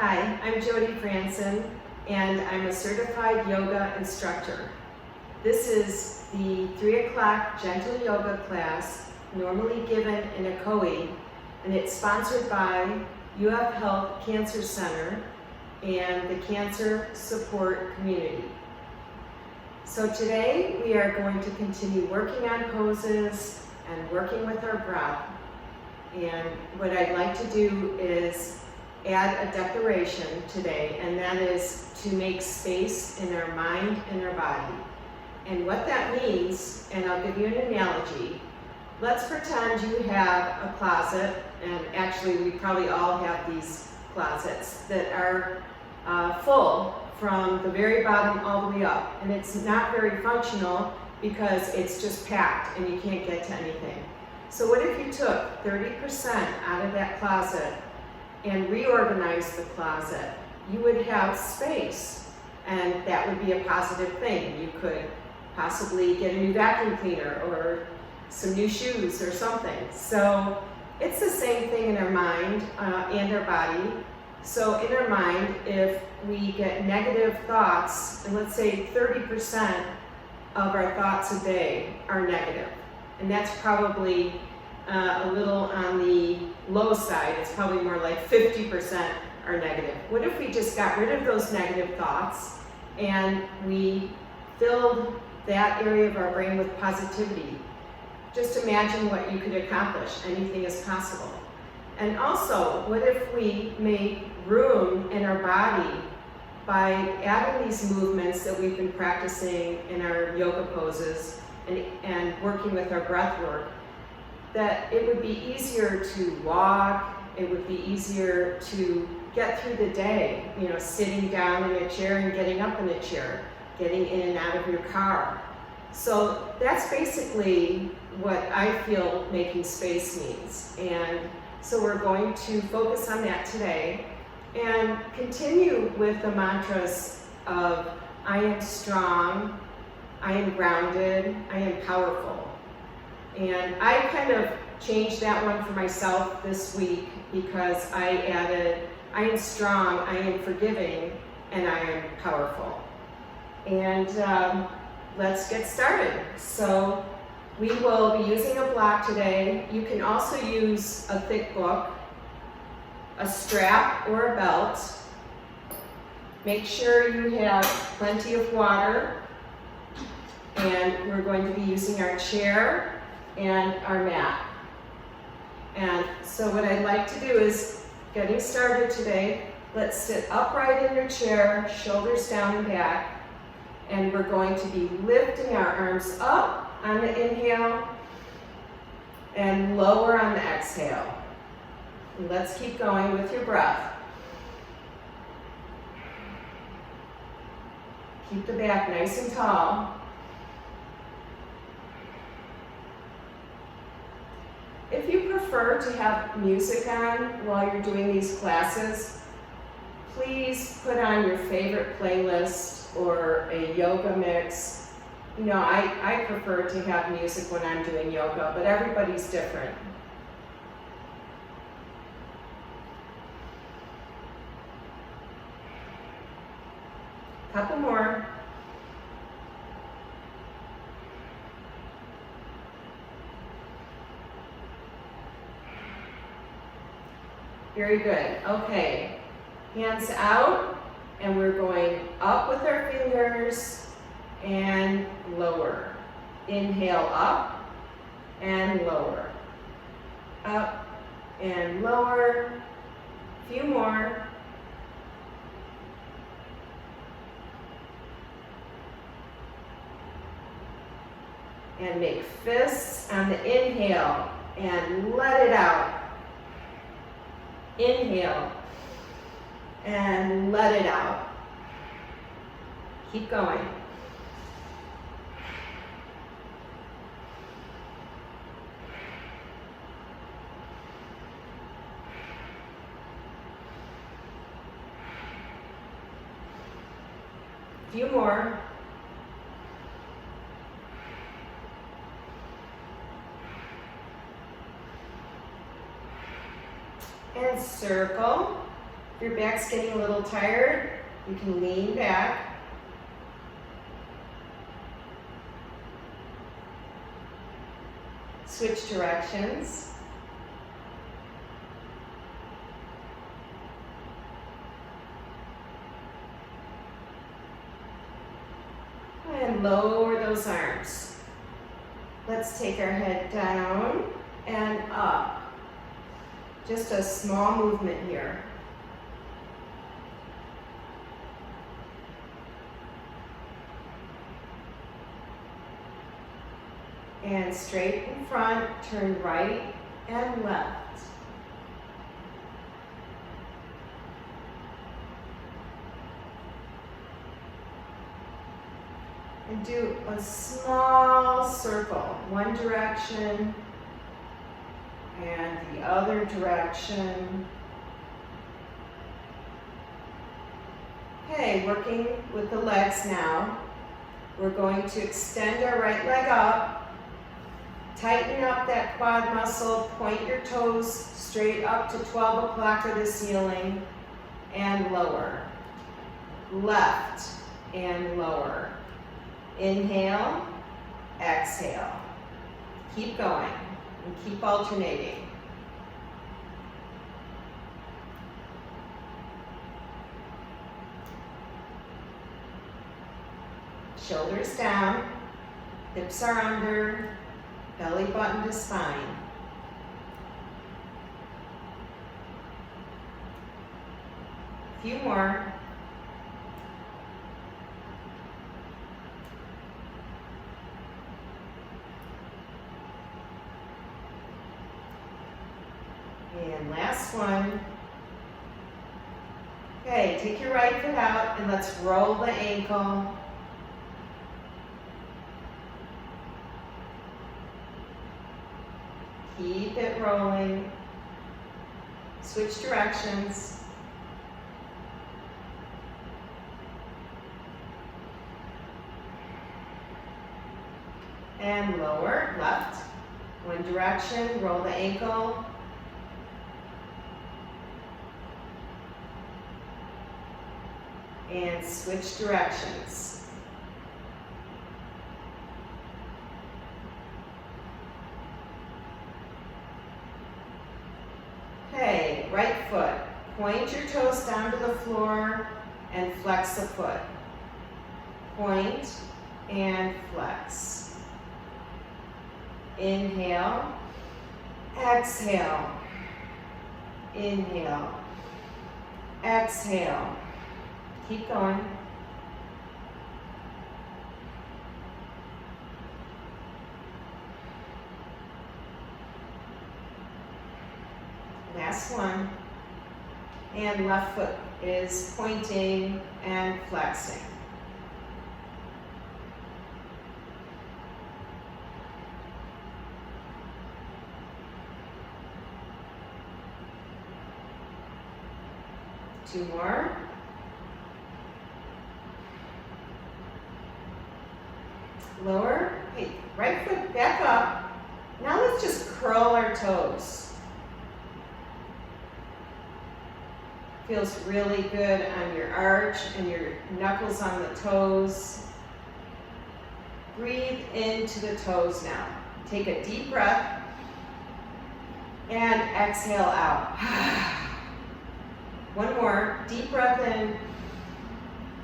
Hi, I'm Jody and I'm a certified yoga instructor. This is the 3 o'clock gentle yoga class, normally given in a COE, and it's sponsored by UF Health Cancer Center and the Cancer Support Community. So today we are going to continue working on poses and working with our breath. And what I'd like to do is add a declaration today, and that is to make space in our mind and our body. And what that means, and I'll give you an analogy. Let's pretend you have a closet, and actually we probably all have these closets that are full from the very bottom all the way up. And it's not very functional because it's just packed and you can't get to anything. So what if you took 30% out of that closet and reorganized the closet? You would have space, and that would be a positive thing. You could possibly get a new vacuum cleaner or some new shoes or something. So it's the same thing in our mind and our body. So in our mind, if we get negative thoughts, and let's say 30% of our thoughts a day are negative, and that's probably a little on the low side. It's probably more like 50% are negative. What if we just got rid of those negative thoughts and we filled that area of our brain with positivity? Just imagine what you could accomplish. Anything is possible. And also, what if we made room in our body by adding these movements that we've been practicing in our yoga poses and working with our breath work, that it would be easier to walk, it would be easier to get through the day, sitting down in a chair and getting up in a chair, getting in and out of your car. So that's basically what I feel making space means. And so we're going to focus on that today and continue with the mantras of I am strong, I am grounded, I am powerful. And I kind of changed that one for myself this week because I added, I am strong, I am forgiving, and I am powerful. And let's get started. So we will be using a block today. You can also use a thick book, a strap, or a belt. Make sure you have plenty of water. And we're going to be using our chair and our mat. And so what I'd like to do is, getting started today, let's sit upright in your chair, shoulders down and back, and we're going to be lifting our arms up on the inhale and lower on the exhale. And let's keep going with your breath. Keep the back nice and tall. If you prefer to have music on while you're doing these classes, please put on your favorite playlist or a yoga mix. I prefer to have music when I'm doing yoga, but everybody's different. Couple more. Very good. Okay, hands out, and we're going up with our fingers and lower. Inhale up and lower. Up and lower. A few more. And make fists on the inhale and let it out. Inhale and let it out. Keep going. A few more. and circle, If your back's getting a little tired, you can lean back. Switch directions. And lower those arms. Let's take our head down and up. Just a small movement here. And straight in front, turn right and left. And do a small circle, one direction and the other direction. Okay, working with the legs now. We're going to extend our right leg up, tighten up that quad muscle, point your toes straight up to 12 o'clock or the ceiling, and lower. Left and lower. Inhale, exhale. Keep going and keep alternating. Shoulders down, hips are under, belly button to spine. A few more. And last one. Okay, take your right foot out and let's roll the ankle. Keep it rolling. Switch directions. And lower, left. One direction, roll the ankle. And switch directions. Okay, right foot. Point your toes down to the floor and flex the foot. Point and flex. Inhale, exhale. Inhale, exhale. Keep going. Last one. And left foot is pointing and flexing. Two more. Lower, okay, right foot back up. Now let's just curl our toes. Feels really good on your arch and your knuckles on the toes. Breathe into the toes now. Take a deep breath and exhale out. One more, deep breath in,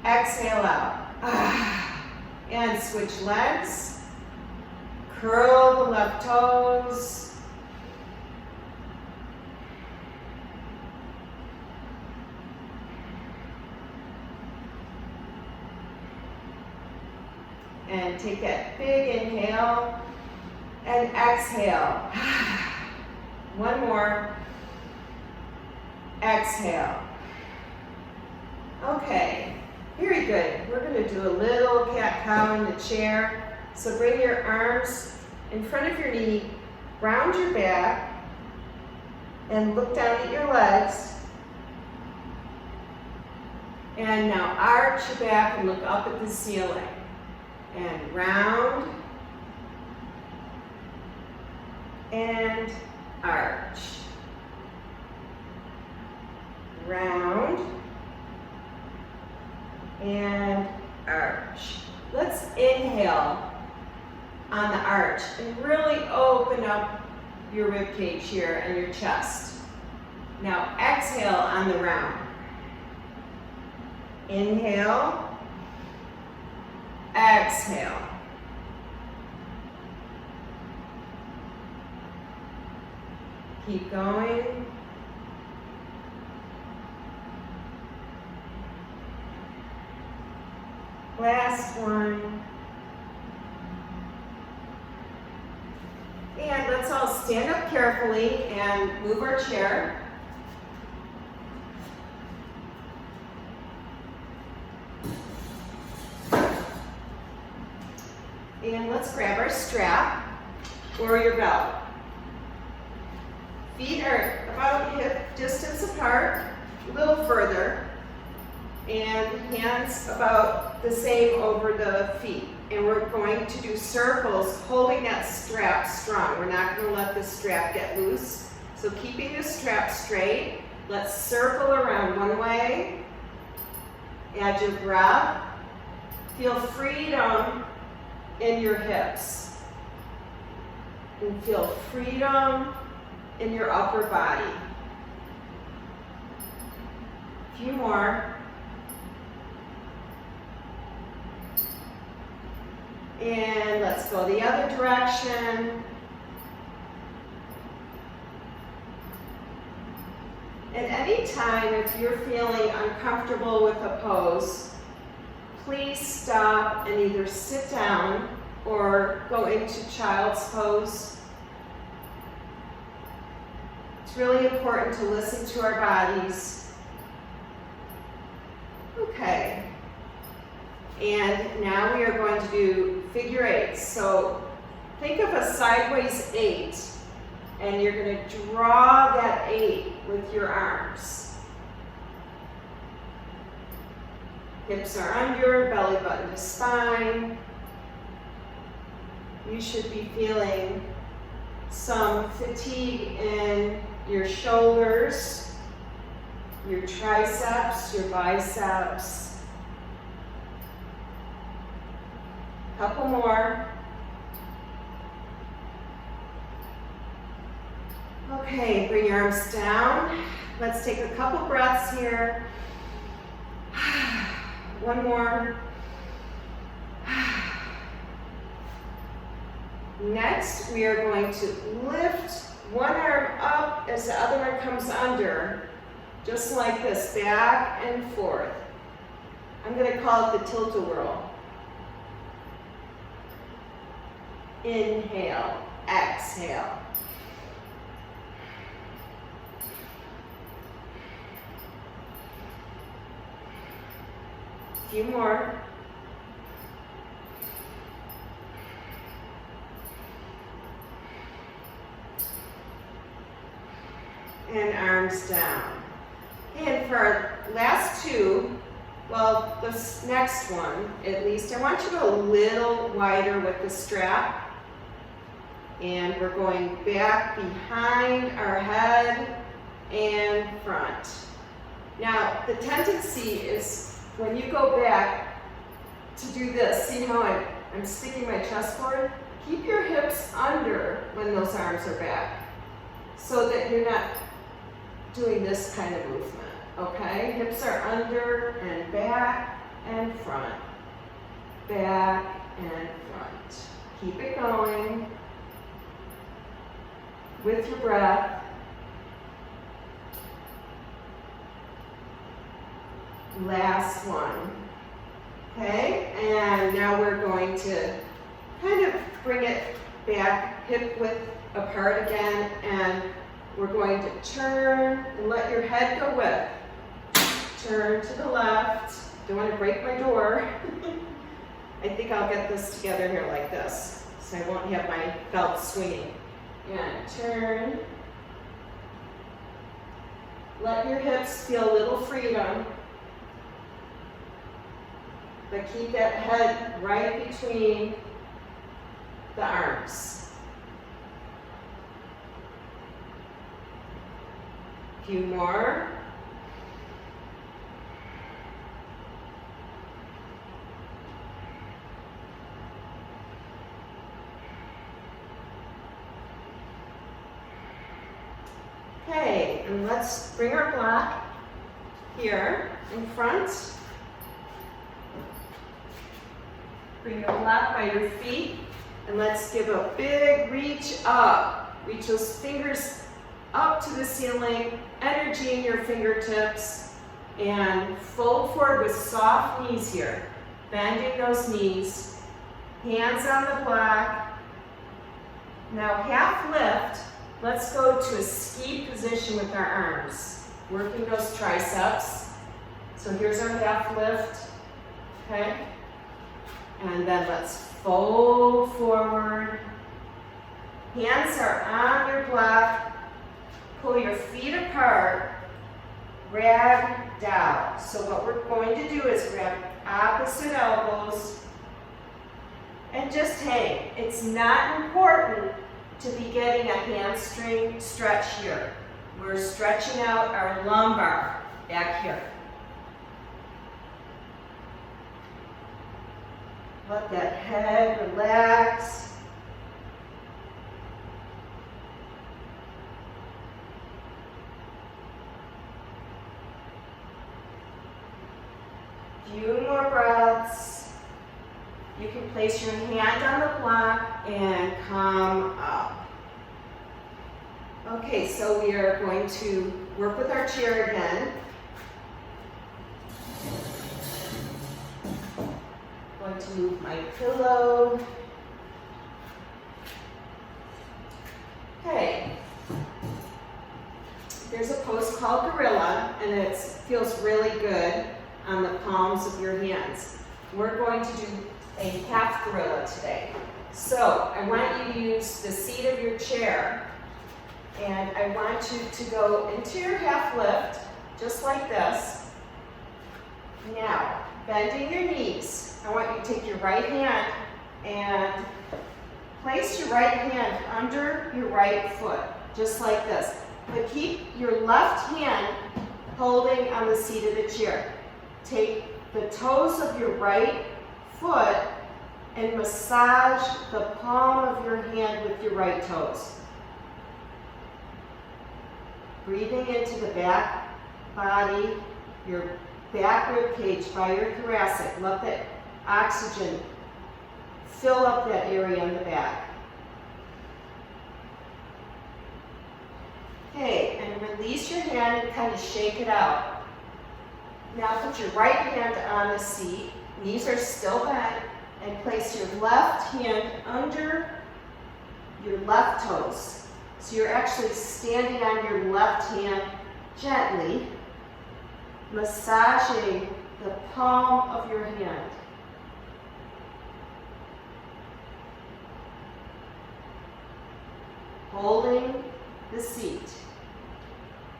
exhale out. And switch legs, curl the left toes. And take that big inhale and exhale. One more, exhale. Okay. Very good. We're going to do a little cat-cow in the chair. So bring your arms in front of your knee, round your back, and look down at your legs. And now arch your back and look up at the ceiling. And round, and arch. round, and arch. Let's inhale on the arch and really open up your rib cage here and your chest. Now exhale on the round. Inhale, exhale. Keep going. Last one. And let's all stand up carefully and move our chair. And let's grab our strap or your belt. Feet are about hip distance apart, a little further, and hands about the same over the feet. And we're going to do circles holding that strap strong. We're not going to let the strap get loose. So keeping the strap straight, let's circle around one way. Add your breath. Feel freedom in your hips. And feel freedom in your upper body. A few more. And let's go the other direction. And anytime if you're feeling uncomfortable with a pose, please stop and either sit down or go into child's pose. It's really important to listen to our bodies. Okay. And now we are going to do figure eights. So think of a sideways 8, and you're going to draw that 8 with your arms. Hips are under, belly button to spine. You should be feeling some fatigue in your shoulders, your triceps, your biceps. Couple more. Okay, bring your arms down. Let's take a couple breaths here. One more. Next, we are going to lift one arm up as the other one comes under, just like this, back and forth. I'm going to call it the tilt-a-whirl. Inhale, exhale. A few more. And arms down. And for our last two, well, this next one, at least, I want you to go a little wider with the strap. And we're going back behind our head and front. Now, the tendency is when you go back to do this, see how I'm sticking my chest forward? Keep your hips under when those arms are back so that you're not doing this kind of movement, okay? Hips are under and back and front, back and front. Keep it going with your breath. Last one, okay? And now we're going to kind of bring it back hip width apart again, and we're going to turn and let your head go with. Turn to the left. Don't want to break my door. I think I'll get this together here like this, so I won't have my belt swinging. And turn. Let your hips feel a little freedom, but keep that head right between the arms. A few more. Okay, and let's bring our block here in front. Bring your block by your feet, and let's give a big reach up. Reach those fingers up to the ceiling, energy in your fingertips, and fold forward with soft knees here. Bending those knees, hands on the block. Now half lift, let's go to a ski position with our arms, working those triceps. So here's our half lift, okay? And then let's fold forward. Hands are on your block. Pull your feet apart. Rag down. So what we're going to do is grab opposite elbows and just hang. It's not important to be getting a hamstring stretch here. We're stretching out our lumbar back here. Let that head relax. Few more breaths. You can place your hand on the block and come up. Okay, so we are going to work with our chair again. Going to move my pillow. Okay. There's a pose called gorilla, and it feels really good on the palms of your hands. We're going to do a half gorilla today. So I want you to use the seat of your chair, and I want you to go into your half lift, just like this. Now, bending your knees, I want you to take your right hand and place your right hand under your right foot, just like this. But keep your left hand holding on the seat of the chair. Take the toes of your right foot and massage the palm of your hand with your right toes. Breathing into the back body, your back rib cage by your thoracic. Let that oxygen fill up that area in the back. Okay, and release your hand and kind of shake it out. Now put your right hand on the seat, knees are still bent, and place your left hand under your left toes. So you're actually standing on your left hand gently, massaging the palm of your hand. Holding the seat.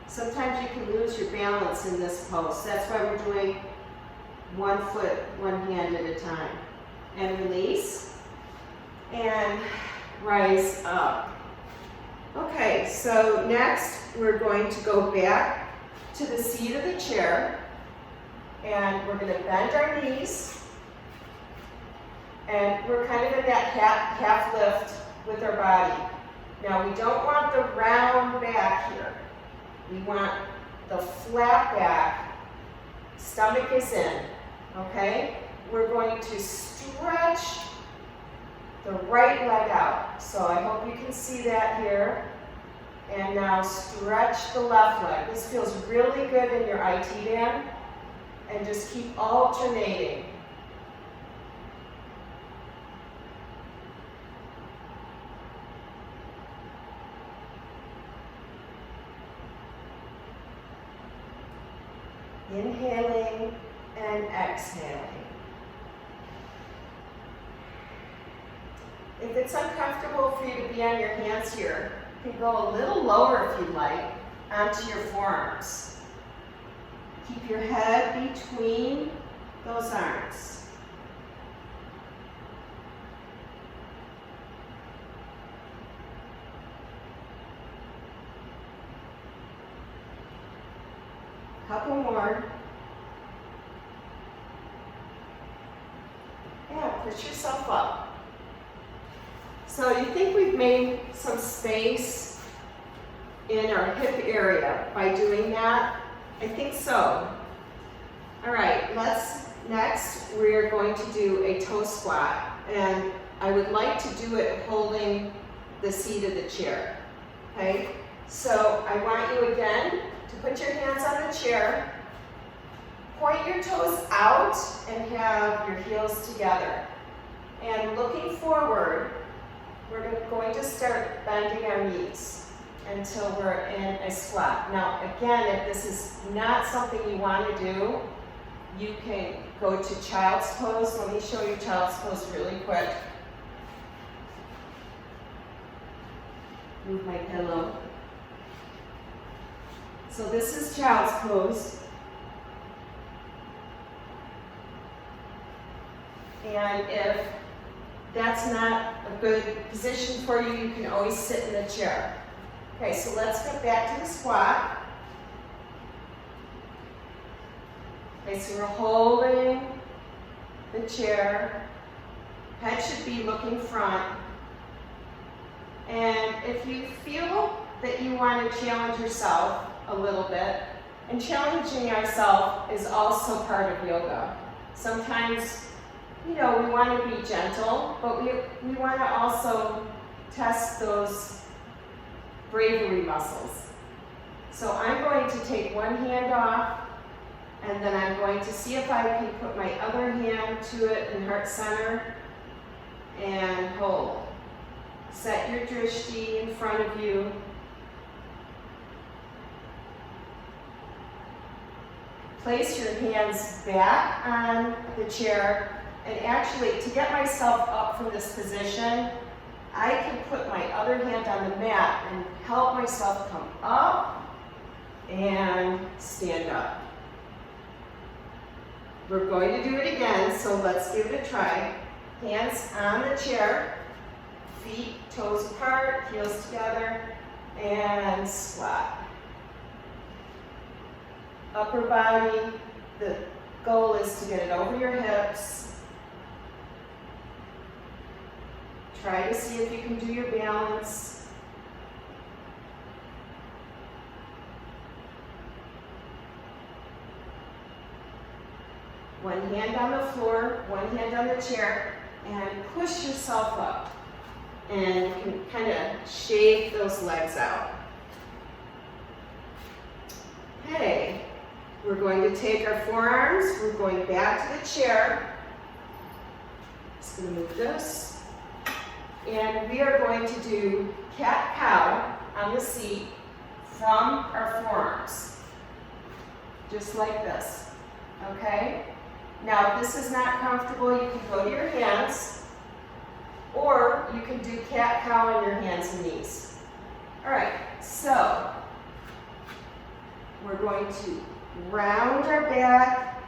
Sometimes you can lose your balance in this pose. That's why we're doing one foot, one hand at a time. And release. And rise up. Okay, so next we're going to go back to the seat of the chair. And we're going to bend our knees. And we're kind of in that half lift with our body. Now we don't want the round back here. We want the flat back, stomach is in, okay? We're going to stretch the right leg out. So I hope you can see that here. And now stretch the left leg. This feels really good in your IT band. And just keep alternating. Inhaling and exhaling. If it's uncomfortable for you to be on your hands here, you can go a little lower if you'd like, onto your forearms. Keep your head between those arms. Couple more. Yeah, push yourself up. So you think we've made some space in our hip area by doing that? I think so. All right, next we're going to do a toe squat, and I would like to do it holding the seat of the chair, okay? So I want you again to put your hands on the chair, point your toes out and have your heels together. And looking forward, we're going to start bending our knees until we're in a squat. Now again, if this is not something you want to do, you can go to child's pose. Let me show you child's pose really quick. Move my pillow. So this is child's pose. And if that's not a good position for you, you can always sit in the chair. Okay, so let's get back to the squat. Okay, so we're holding the chair. Head should be looking front. And if you feel that you want to challenge yourself a little bit, and challenging ourselves is also part of yoga. Sometimes, you know, we want to be gentle, but we want to also test those bravery muscles. So I'm going to take one hand off, and then I'm going to see if I can put my other hand to it in heart center and hold. Set your drishti in front of you. Place your hands back on the chair, and actually, to get myself up from this position, I can put my other hand on the mat and help myself come up and stand up. We're going to do it again, so let's give it a try. Hands on the chair, feet, toes apart, heels together, and squat. Upper body, the goal is to get it over your hips. Try to see if you can do your balance. One hand on the floor, one hand on the chair, and push yourself up. And you can kind of shake those legs out. Okay, we're going to take our forearms, we're going back to the chair. Just going to move this. And we are going to do cat-cow on the seat from our forearms. Just like this, okay? Now, if this is not comfortable, you can go to your hands, or you can do cat-cow on your hands and knees. All right, so we're going to round our back,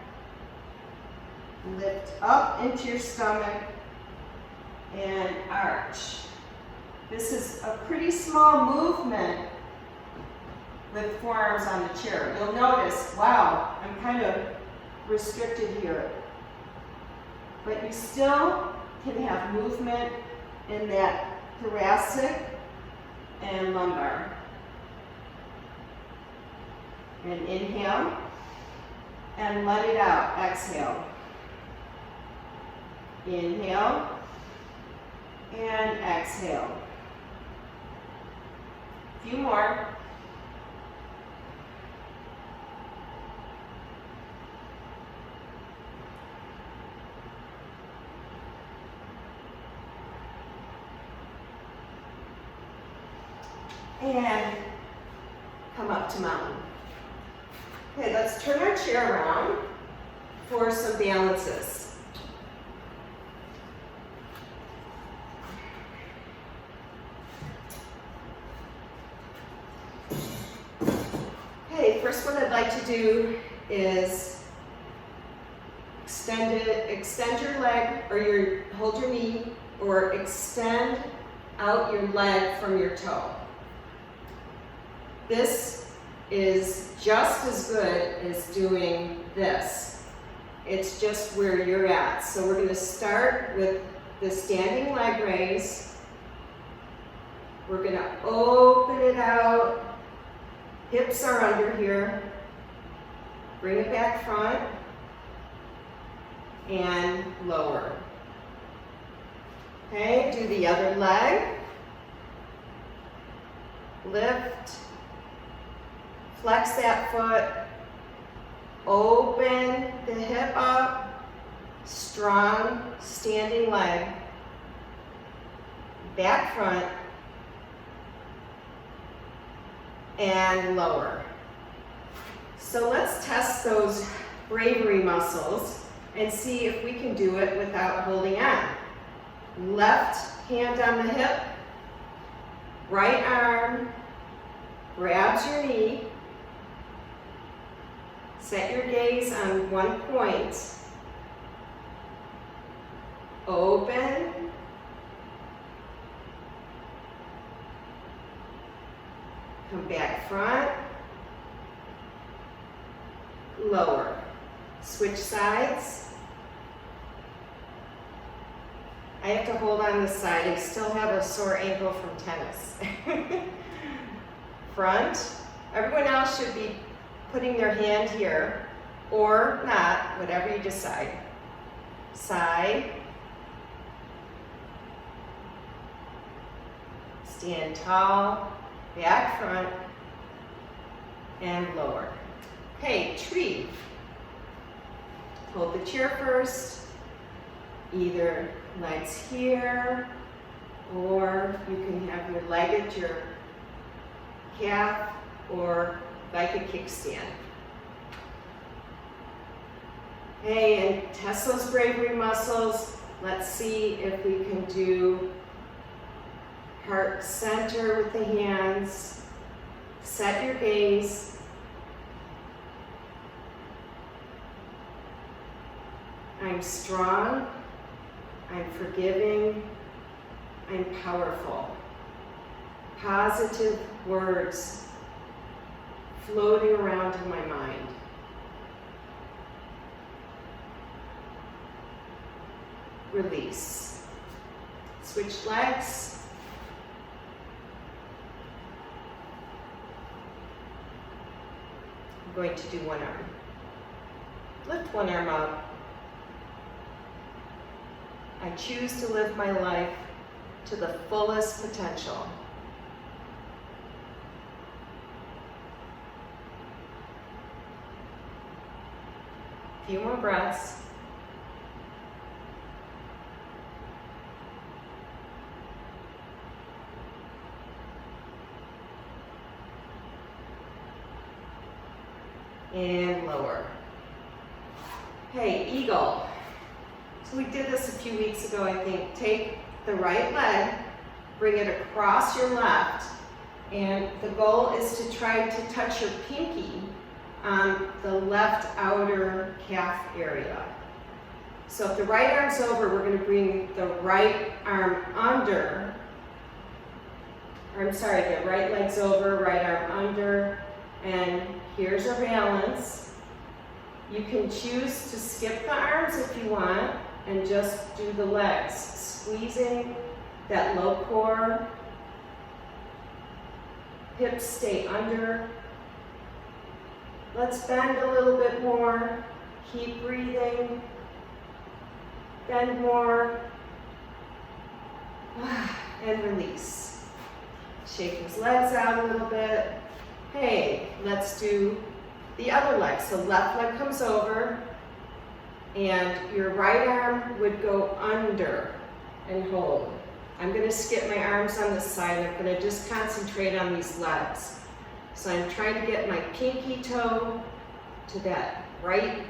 lift up into your stomach, and arch. This is a pretty small movement with forearms on the chair. You'll notice, wow, I'm kind of restricted here. But you still can have movement in that thoracic and lumbar. And inhale, and let it out, exhale. Inhale, and exhale. A few more. And come up to mountain. Okay, let's turn our chair around for some balances. Okay, first what I'd like to do is extend your leg, or hold your knee, or extend out your leg from your toe. This is just as good as doing this. It's just where you're at. So we're going to start with the standing leg raise. We're going to open it out Hips are under here. Bring it back front and lower. Okay, do the other leg. Lift, flex that foot, open the hip up, strong standing leg, back front, and lower. So let's test those bravery muscles and see if we can do it without holding on. Left hand on the hip, right arm grabs your knee. Set your gaze on one point. Open. Come back front. Lower. Switch sides. I have to hold on this side. I still have a sore ankle from tennis. Front. Everyone else should be putting their hand here, or not, whatever you decide. Side. Stand tall, back front, and lower. Okay, tree. Hold the chair first. Either legs here, or you can have your leg at your calf, or like a kickstand. Okay, and test those bravery muscles. Let's see if we can do heart center with the hands. Set your gaze. I'm strong. I'm forgiving. I'm powerful. Positive words floating around in my mind. Release. Switch legs. I'm going to do one arm. Lift one arm up. I choose to live my life to the fullest potential. A few more breaths. And lower. Okay, eagle. So we did this a few weeks ago, I think. Take the right leg, bring it across your left, and the goal is to try to touch your pinky on the left outer calf area. So if the right arm's over, we're going to bring the right arm under. Or I'm sorry, the right leg's over, right arm under, and here's our balance. You can choose to skip the arms if you want and just do the legs, squeezing that low core. Hips stay under. Let's bend a little bit more. Keep breathing. Bend more. And release. Shake his legs out a little bit. Hey, let's do the other leg. So left leg comes over, and your right arm would go under and hold. I'm going to skip my arms on this side. I'm going to just concentrate on these legs. So I'm trying to get my pinky toe to that right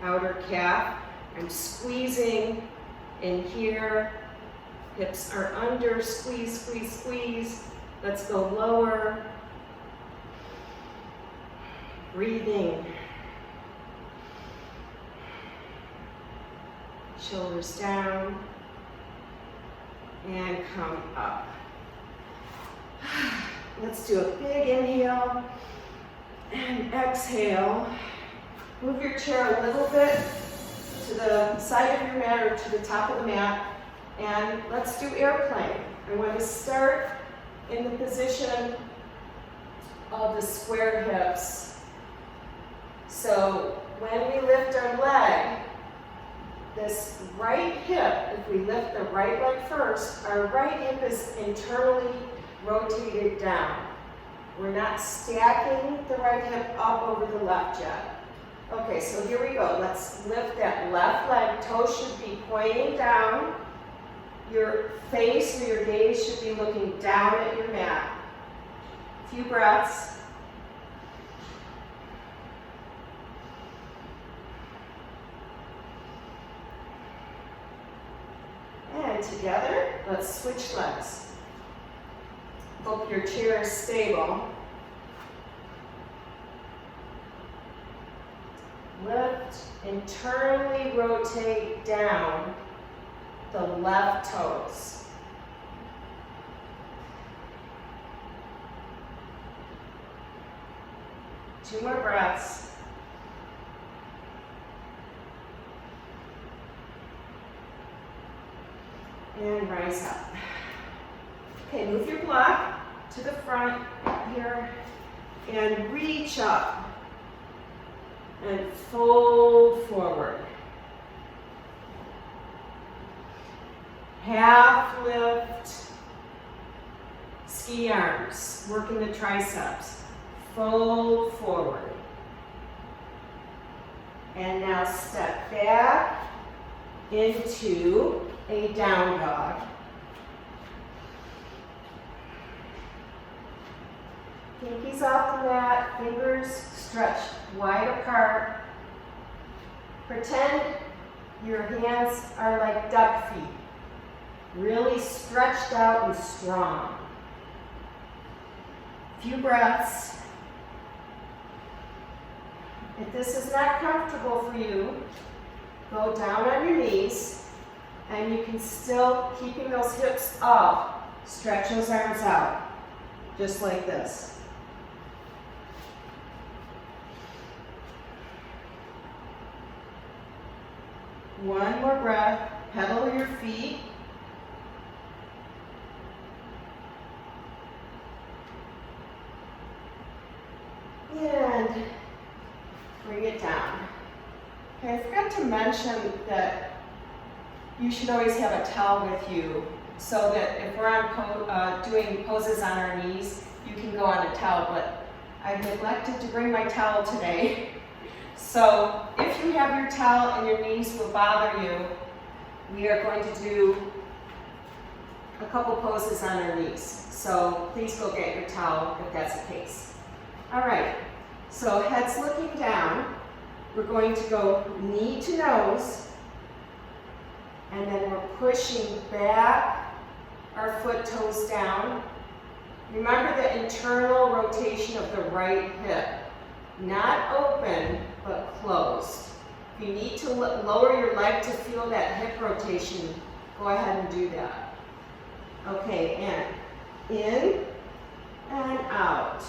outer calf. I'm squeezing in here. Hips are under, squeeze, squeeze, squeeze. Let's go lower. Breathing. Shoulders down. And come up. Let's do a big inhale and exhale. Move your chair a little bit to the side of your mat or to the top of the mat. And let's do airplane. I want to start in the position of the square hips. So when we lift our leg, this right hip, if we lift the right leg first, our right hip is internally rotated down. We're not stacking the right hip up over the left yet. Okay, so here we go. Let's lift that left leg. Toes should be pointing down. Your face or your gaze should be looking down at your mat. A few breaths. And together, let's switch legs. Hope your chair is stable. Lift, internally rotate down the left toes. Two more breaths. And rise up. Okay, move your block to the front here and reach up and fold forward. Half lift, ski arms, working the triceps. Fold forward. And now step back into a down dog. Pinkies off the mat, fingers stretched wide apart. Pretend your hands are like duck feet, really stretched out and strong. Few breaths. If this is not comfortable for you, go down on your knees, and you can still, keeping those hips up, stretch those arms out, just like this. One more breath, pedal your feet. And bring it down. Okay, I forgot to mention that you should always have a towel with you so that if we're on doing poses on our knees, you can go on a towel, but I neglected to bring my towel today. So if you have your towel and your knees will bother you, we are going to do a couple poses on our knees. So please go get your towel if that's the case. All right, so head's looking down. We're going to go knee to nose, and then we're pushing back our foot toes down. Remember the internal rotation of the right hip. Not open, but closed. If you need to lower your leg to feel that hip rotation, go ahead and do that. Okay, and in and out.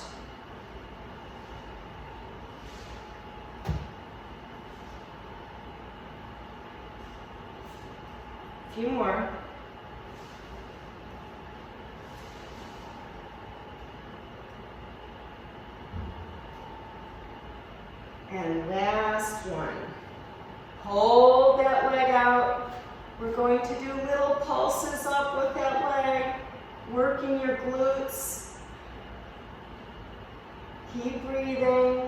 A few more. And last one. Hold that leg out. We're going to do little pulses up with that leg, working your glutes. Keep breathing.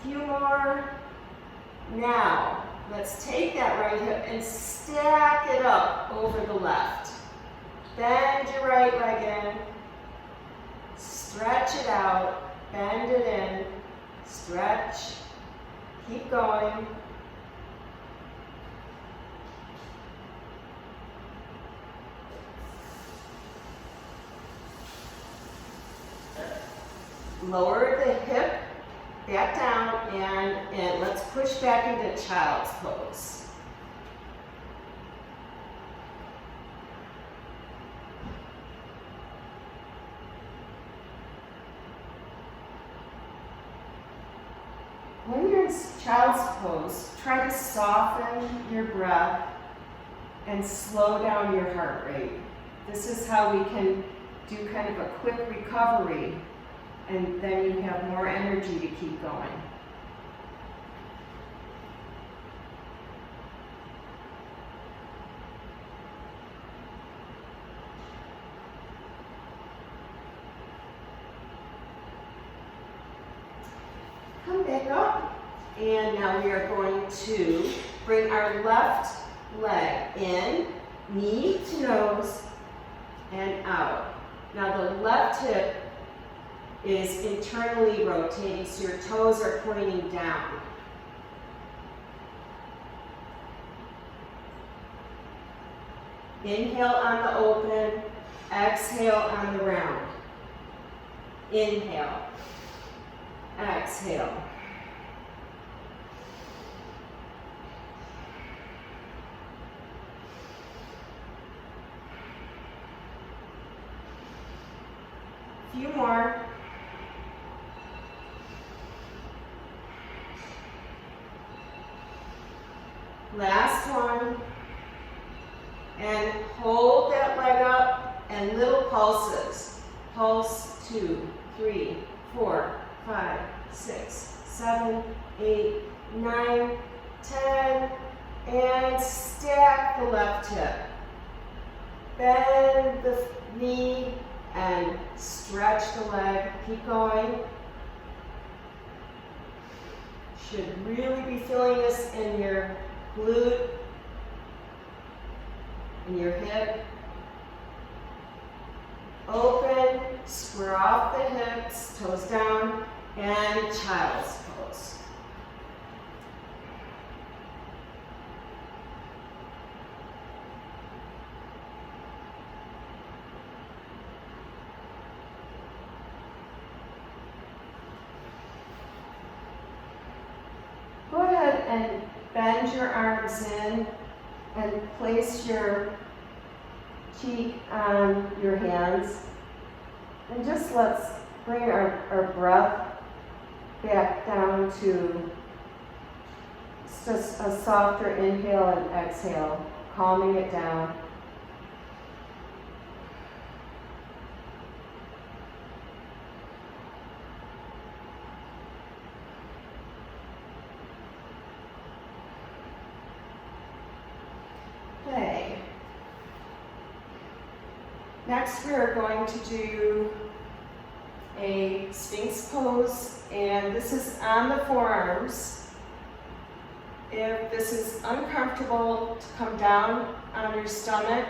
Few more. Now, let's take that right hip and stack it up over the left. Bend your right leg in. Stretch it out, bend it in, stretch, keep going. Lower the hip back down and let's push back into child's pose. When you're in child's pose, try to soften your breath and slow down your heart rate. This is how we can do kind of a quick recovery, and then you have more energy to keep going. Come back up, and now we are going to bring our left leg in, knee to nose, and out. Now the left hip is internally rotating, so your toes are pointing down. Inhale on the open, exhale on the round. Inhale, exhale. Few more. Last one. And hold that leg up and little pulses. Pulse 2, 3, 4, 5, 6, 7, 8, 9, 10, and stack the left hip. Bend the knee and stretch the leg. Keep going. Should really be feeling this in your glute, in your hip. Open, square off the hips, toes down, and child's pose. Go ahead and bend your arms in and place your cheek on your hands. And just let's bring our breath back down to just a softer inhale and exhale, calming it down. Okay. Next, we are going to do a Sphinx pose, and this is on the forearms. If this is uncomfortable to come down on your stomach,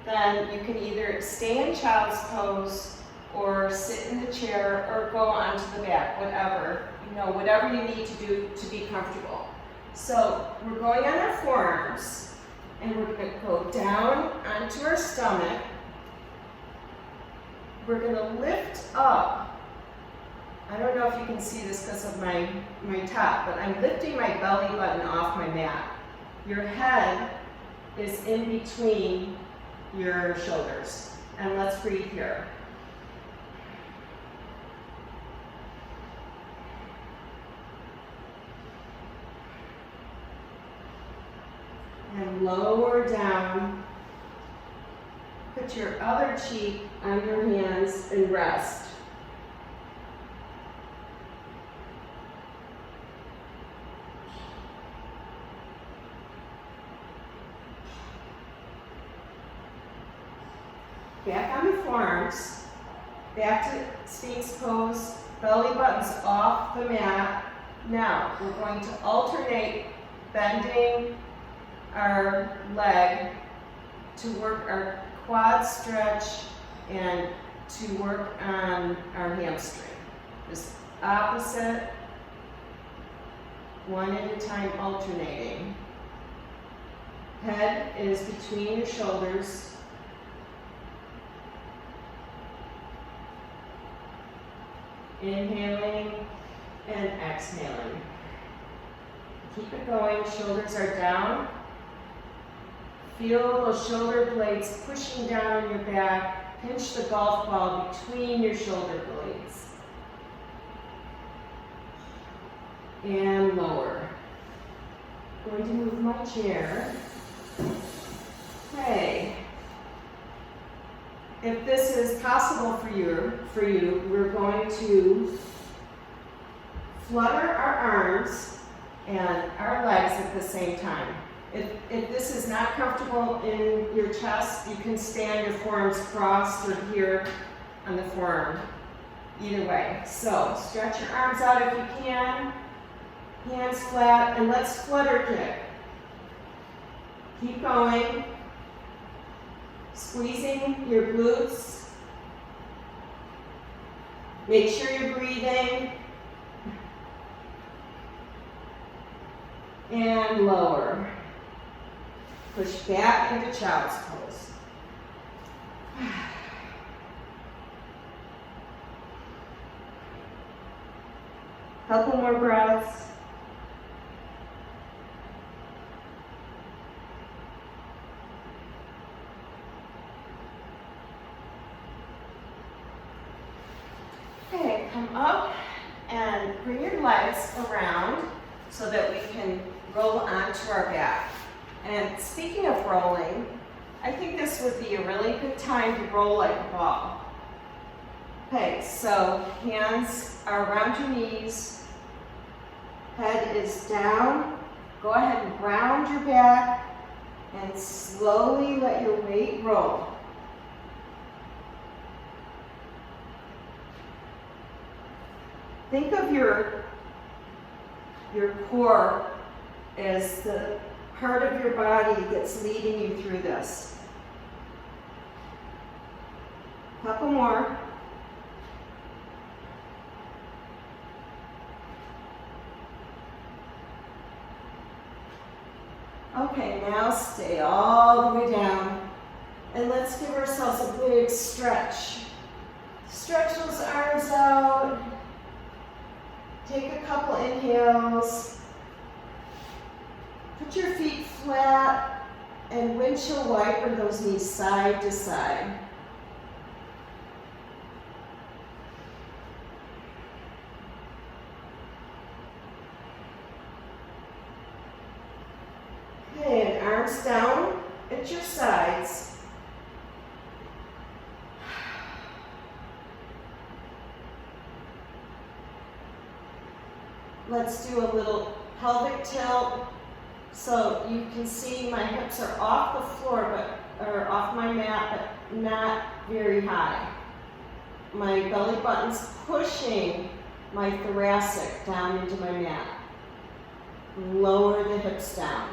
then you can either stay in child's pose or sit in the chair or go onto the back, whatever you need to do to be comfortable. So we're going on our forearms, and we're going to go down onto our stomach. We're going to lift up. I don't know if you can see this because of my top, but I'm lifting my belly button off my mat. Your head is in between your shoulders. And let's breathe here. And lower down. Put your other cheek on your hands and rest. Back on the forearms, back to Sphinx pose, belly buttons off the mat. Now, we're going to alternate bending our leg to work our quad stretch and to work on our hamstring. Just opposite, one at a time, alternating. Head is between your shoulders. Inhaling and exhaling. Keep it going, shoulders are down. Feel those shoulder blades pushing down on your back. Pinch the golf ball between your shoulder blades. And lower. I'm going to move my chair. Okay. if this is possible for you, we're going to flutter our arms and our legs at the same time. If this is not comfortable in your chest, you can stand your forearms crossed or here on the forearm. Either way. So stretch your arms out if you can. Hands flat, and let's flutter kick. Keep going. Squeezing your glutes. Make sure you're breathing. And lower. Push back into child's pose. Couple more breaths. Okay, come up and bring your legs around so that we can roll onto our back. And speaking of rolling, I think this would be a really good time to roll like a ball. Okay, so hands are around your knees, head is down. Go ahead and round your back and slowly let your weight roll. Think of your core as the part of your body that's leading you through this. Couple more. Okay, now stay all the way down. And let's give ourselves a big stretch. Stretch those arms out. Take a couple inhales. Put your feet flat and windshield wiper those knees side to side. Okay, and arms down at your sides. Let's do a little pelvic tilt. So you can see my hips are off the floor, or off my mat, but not very high. My belly button's pushing my thoracic down into my mat. Lower the hips down.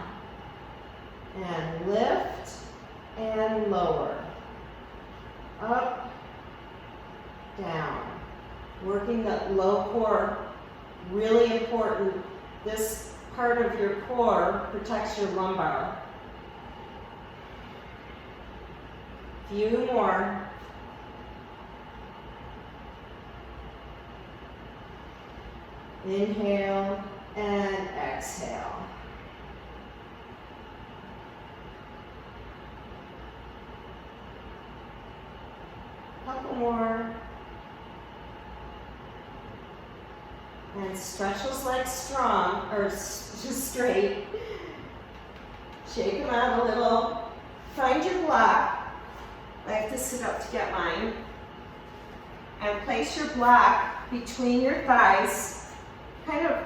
And lift and lower. Up, down. Working that low core, really important. This part of your core protects your lumbar. Few more. Inhale and exhale. Couple more. And stretch those legs strong, or just straight. Shake them out a little. Find your block. I have to sit up to get mine. And place your block between your thighs, kind of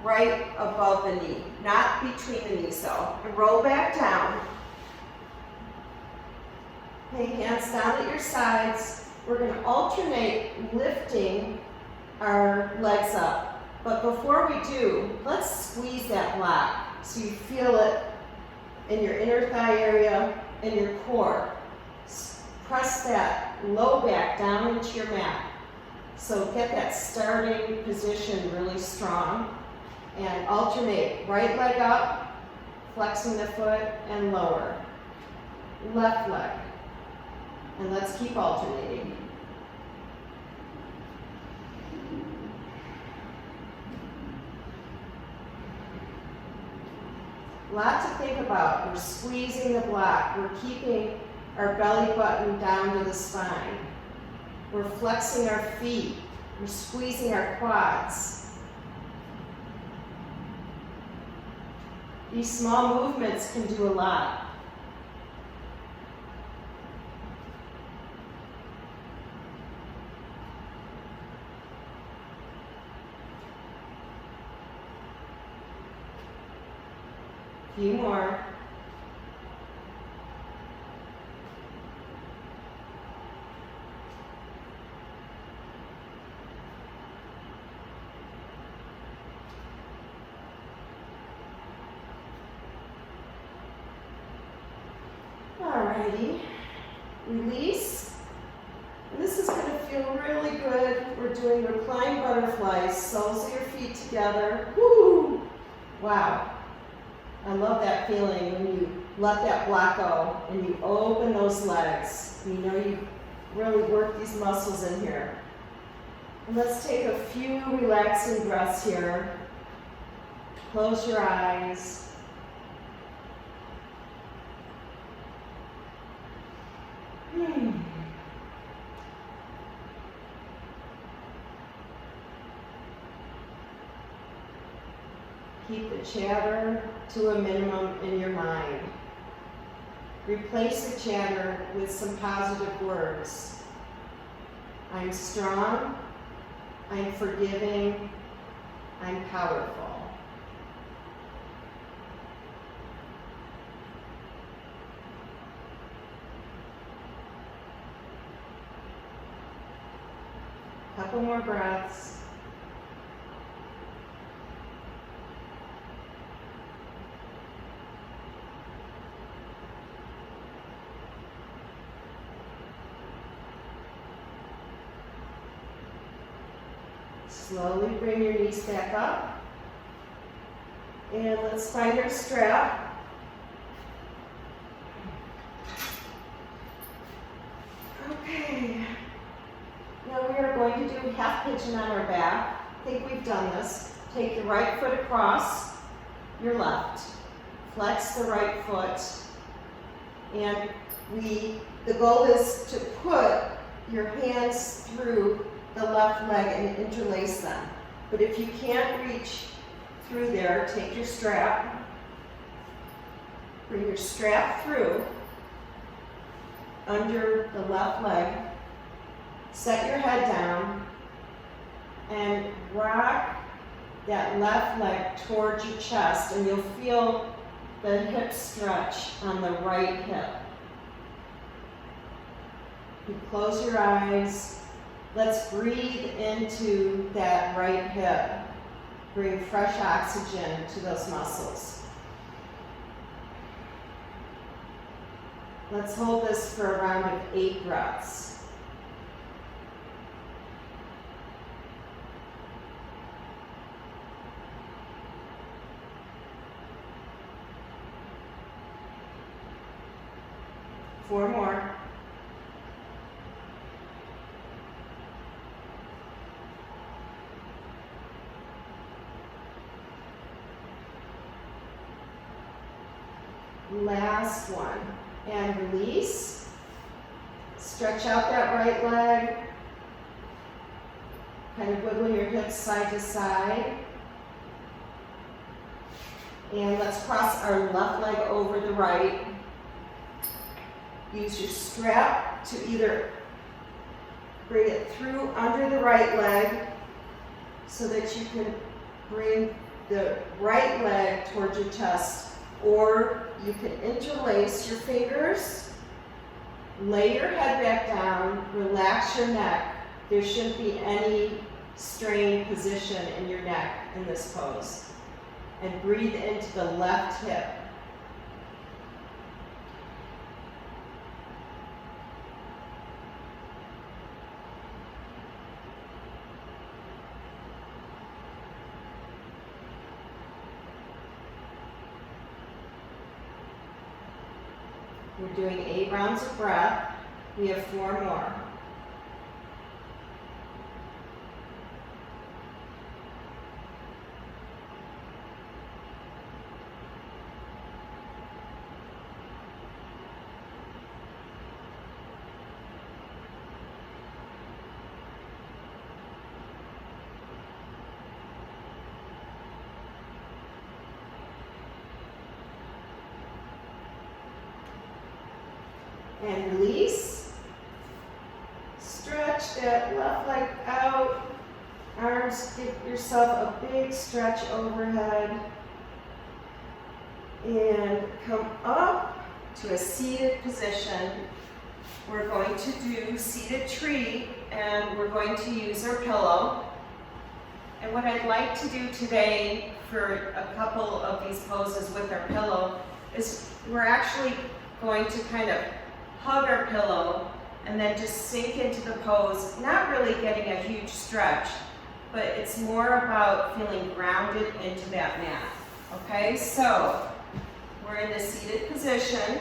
right above the knee, not between the knees though. And roll back down. Okay, hands down at your sides. We're going to alternate lifting our legs up. But before we do, let's squeeze that block so you feel it in your inner thigh area and your core. Press that low back down into your mat. So get that starting position really strong. And alternate right leg up, flexing the foot, and lower. Left leg. And let's keep alternating. Lot to think about. We're squeezing the block. We're keeping our belly button down to the spine. We're flexing our feet. We're squeezing our quads. These small movements can do a lot. Few more. Alrighty, release. And this is going to feel really good. We're doing reclined butterflies, soles of your feet together. Woo! Wow. I love that feeling when you let that block go and you open those legs. You know you really work these muscles in here. And let's take a few relaxing breaths here. Close your eyes. Keep the chatter to a minimum in your mind. Replace the chatter with some positive words. I'm strong, I'm forgiving, I'm powerful. Couple more breaths. Slowly bring your knees back up. And let's find our strap. Okay. Now we are going to do half pigeon on our back. I think we've done this. Take your right foot across your left. Flex the right foot. And the goal is to put your hands through the left leg and interlace them. But if you can't reach through there, take your strap. Bring your strap through under the left leg. Set your head down and rock that left leg towards your chest, and you'll feel the hip stretch on the right hip. You close your eyes. Let's breathe into that right hip. Bring fresh oxygen to those muscles. Let's hold this for a round of 8 breaths. Four more. Last one. And release. Stretch out that right leg. Kind of wiggle your hips side to side. And let's cross our left leg over the right. Use your strap to either bring it through under the right leg so that you can bring the right leg towards your chest, or you can interlace your fingers, lay your head back down, relax your neck. There shouldn't be any strained position in your neck in this pose. And breathe into the left hip. We're doing 8 rounds of breath. We have 4 more. And release. Stretch that left leg out. Arms, give yourself a big stretch overhead. And come up to a seated position. We're going to do seated tree, and we're going to use our pillow. And what I'd like to do today for a couple of these poses with our pillow is we're actually going to kind of hug our pillow and then just sink into the pose, not really getting a huge stretch, but it's more about feeling grounded into that mat. Okay, so we're in the seated position.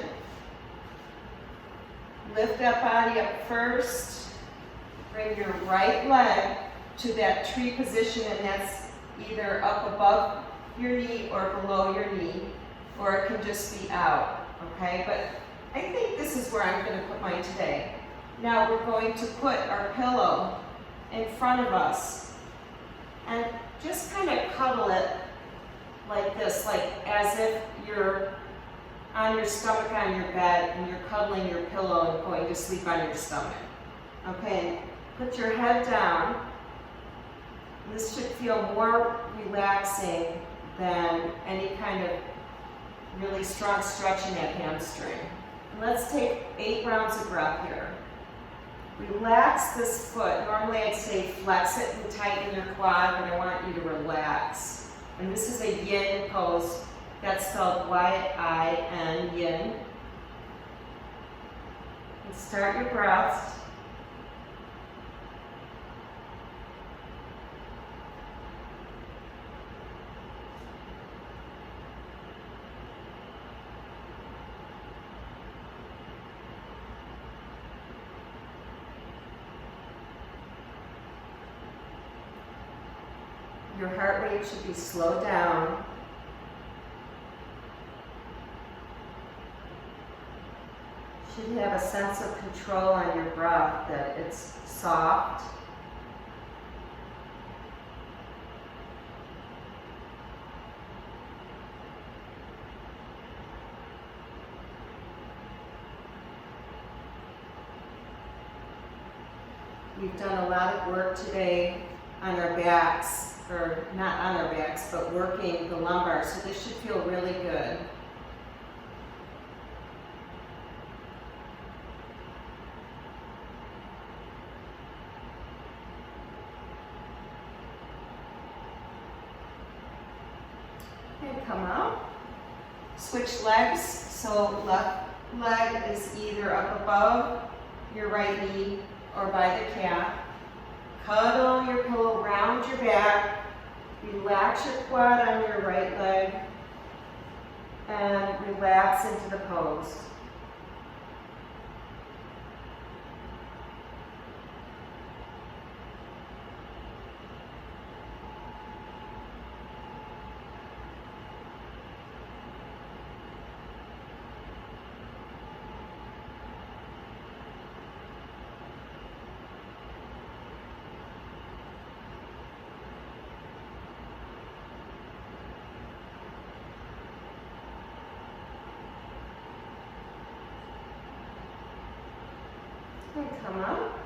Lift that body up first. Bring your right leg to that tree position, and that's either up above your knee or below your knee, or it can just be out, okay? But I think this is where I'm going to put mine today. Now we're going to put our pillow in front of us and just kind of cuddle it like this, like as if you're on your stomach on your bed and you're cuddling your pillow and going to sleep on your stomach. Okay, put your head down. This should feel more relaxing than any kind of really strong stretch in that hamstring. Let's take 8 rounds of breath here. Relax this foot. Normally I'd say flex it and tighten your quad, but I want you to relax. And this is a yin pose. That's spelled Y-I-N, yin. And start your breath. Your heart rate should be slowed down. Should have a sense of control on your breath, that it's soft. We've done a lot of work today on our backs, or not on our backs, but working the lumbar, so this should feel really good. And come up. Switch legs, so left leg is either up above your right knee or by the calf. Cuddle your pillow around your back. Relax your quad on your right leg. And relax into the pose. And come up.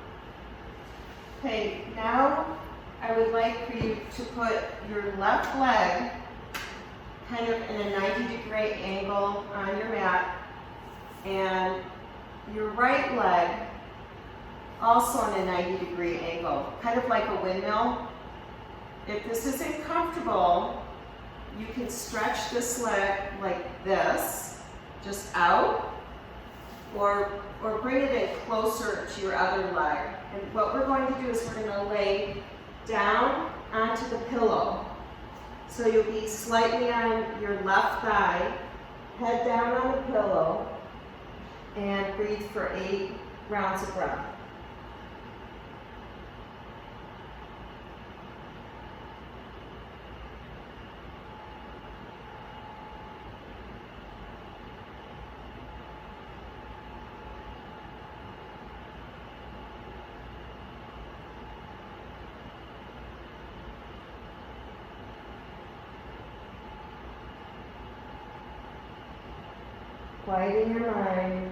Okay, now I would like for you to put your left leg kind of in a 90-degree angle on your mat, and your right leg also in a 90-degree angle, kind of like a windmill. If this isn't comfortable, you can stretch this leg like this, just out, or bring it in closer to your other leg. And what we're going to do is we're going to lay down onto the pillow. So you'll be slightly on your left thigh, head down on the pillow, and breathe for 8 rounds of breath. Quieten your mind.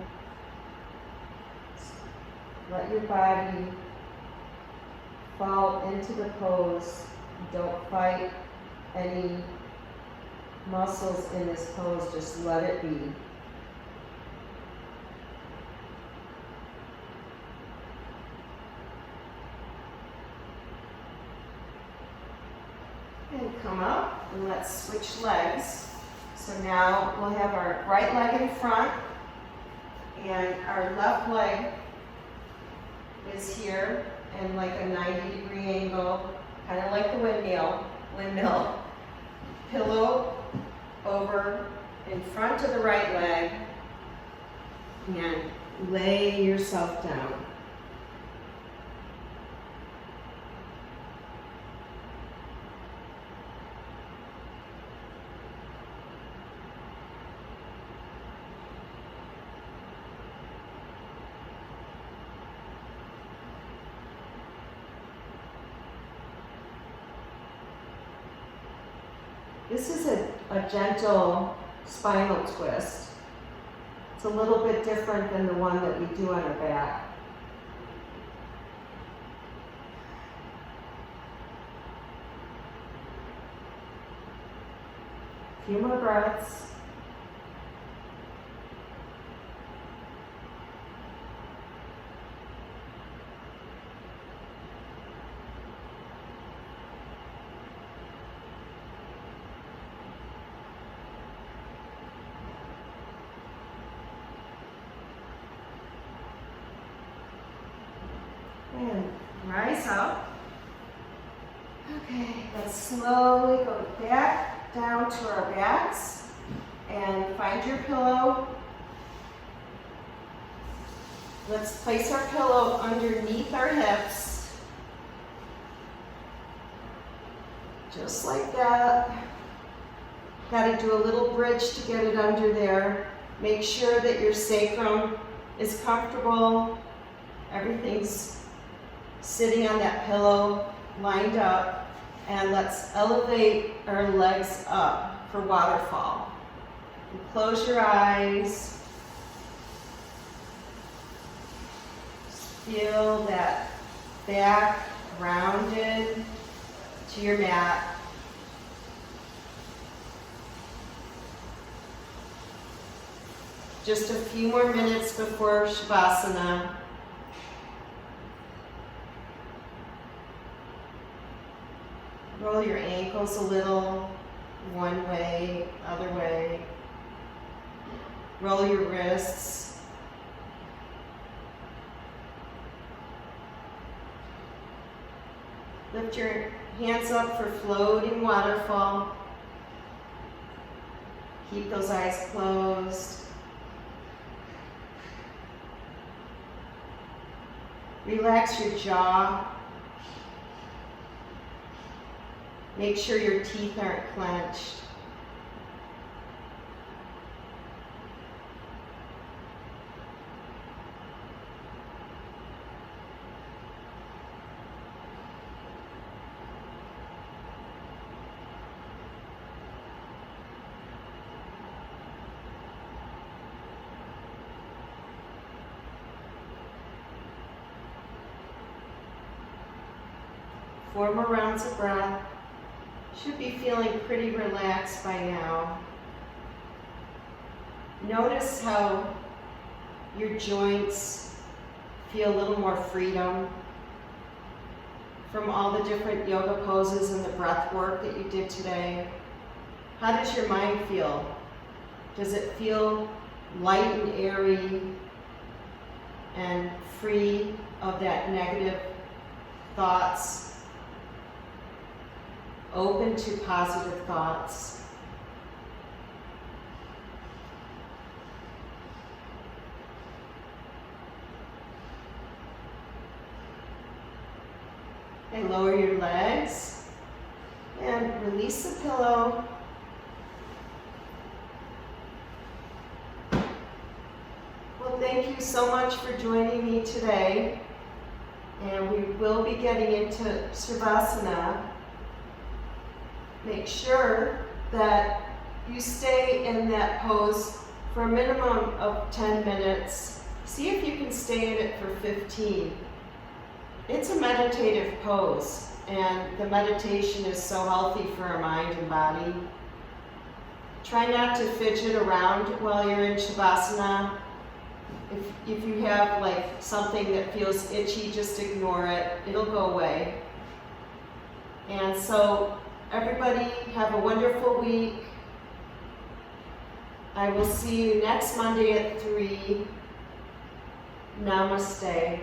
Let your body fall into the pose. Don't fight any muscles in this pose, just let it be. And come up and let's switch legs. So now we'll have our right leg in front and our left leg is here in like a 90-degree angle, kind of like the windmill. Pillow over in front of the right leg and lay yourself down. This is a gentle spinal twist. It's a little bit different than the one that we do on our back. A few more breaths. And rise up. Okay, let's slowly go back down to our backs and find your pillow. Let's place our pillow underneath our hips. Just like that. Got to do a little bridge to get it under there. Make sure that your sacrum is comfortable. Everything's sitting on that pillow, lined up, and let's elevate our legs up for waterfall. And close your eyes. Feel that back rounded to your mat. Just a few more minutes before Savasana. Roll your ankles a little, one way, other way. Roll your wrists. Lift your hands up for floating waterfall. Keep those eyes closed. Relax your jaw. Make sure your teeth aren't clenched. Four more rounds of breath. Should be feeling pretty relaxed by now. Notice how your joints feel a little more freedom from all the different yoga poses and the breath work that you did today. How does your mind feel? Does it feel light and airy and free of that negative thoughts? Open to positive thoughts. And lower your legs and release the pillow. Well, thank you so much for joining me today. And we will be getting into Savasana. Make sure that you stay in that pose for a minimum of 10 minutes. See if you can stay in it for 15. It's a meditative pose, and the meditation is so healthy for our mind and body. Try not to fidget around while you're in Savasana. If you have like something that feels itchy, just ignore it. It'll go away. And so everybody have a wonderful week. I will see you next Monday at 3. Namaste.